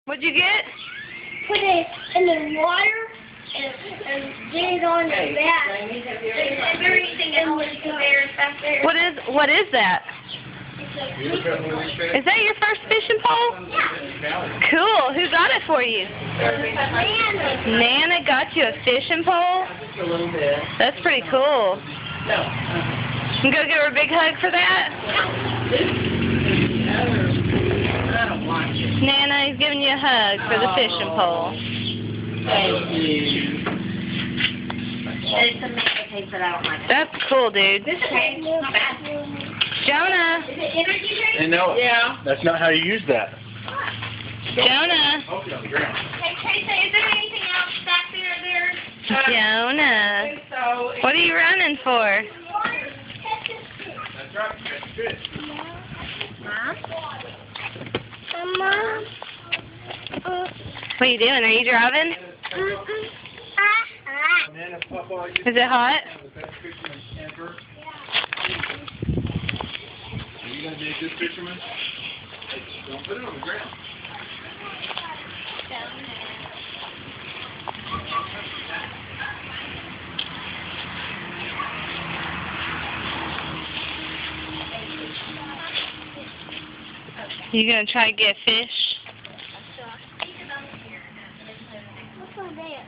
What'd you get? Put it in the water and get it on the back. There's everything else there back there. What is that? Is that your first fishing pole? Yeah. Cool. Who got it for you? Nana. Nana got you a fishing pole? That's pretty cool. You go give her a big hug for that? Nana, he's giving you a hug for the fishing pole. Thank you. It's a mega taste, but I don't like it. That's cool, dude. This is okay. Not bad. Jonah. Is it energy drink? Hey, no, Yeah. that's not how you use that. Jonah. Poke it on the ground. Hey, Teresa, is there anything else back there? Jonah. I think so. What are you running for? That's right, that's good. Mama. What are you doing? Are you driving? Banana football, Is it hot? the best fisherman ever. Are you going to be a good fisherman? Hey, don't put it on the ground. You gonna try to get fish? What's over there?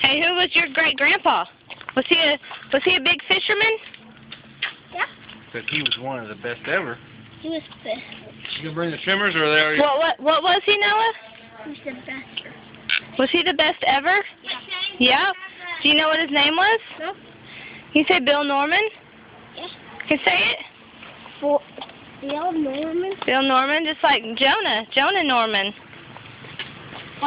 Hey, who was your great grandpa? Was he a big fisherman? Yeah. But he was one of the best ever. He was the You going to bring the trimmers or are they already? What was he, Noah? Was he the best ever? Yeah. Do you know what his name was? No. Can you say Bill Norman? Yeah. Can you say it? For Bill Norman. Bill Norman, just like Jonah. Jonah Norman.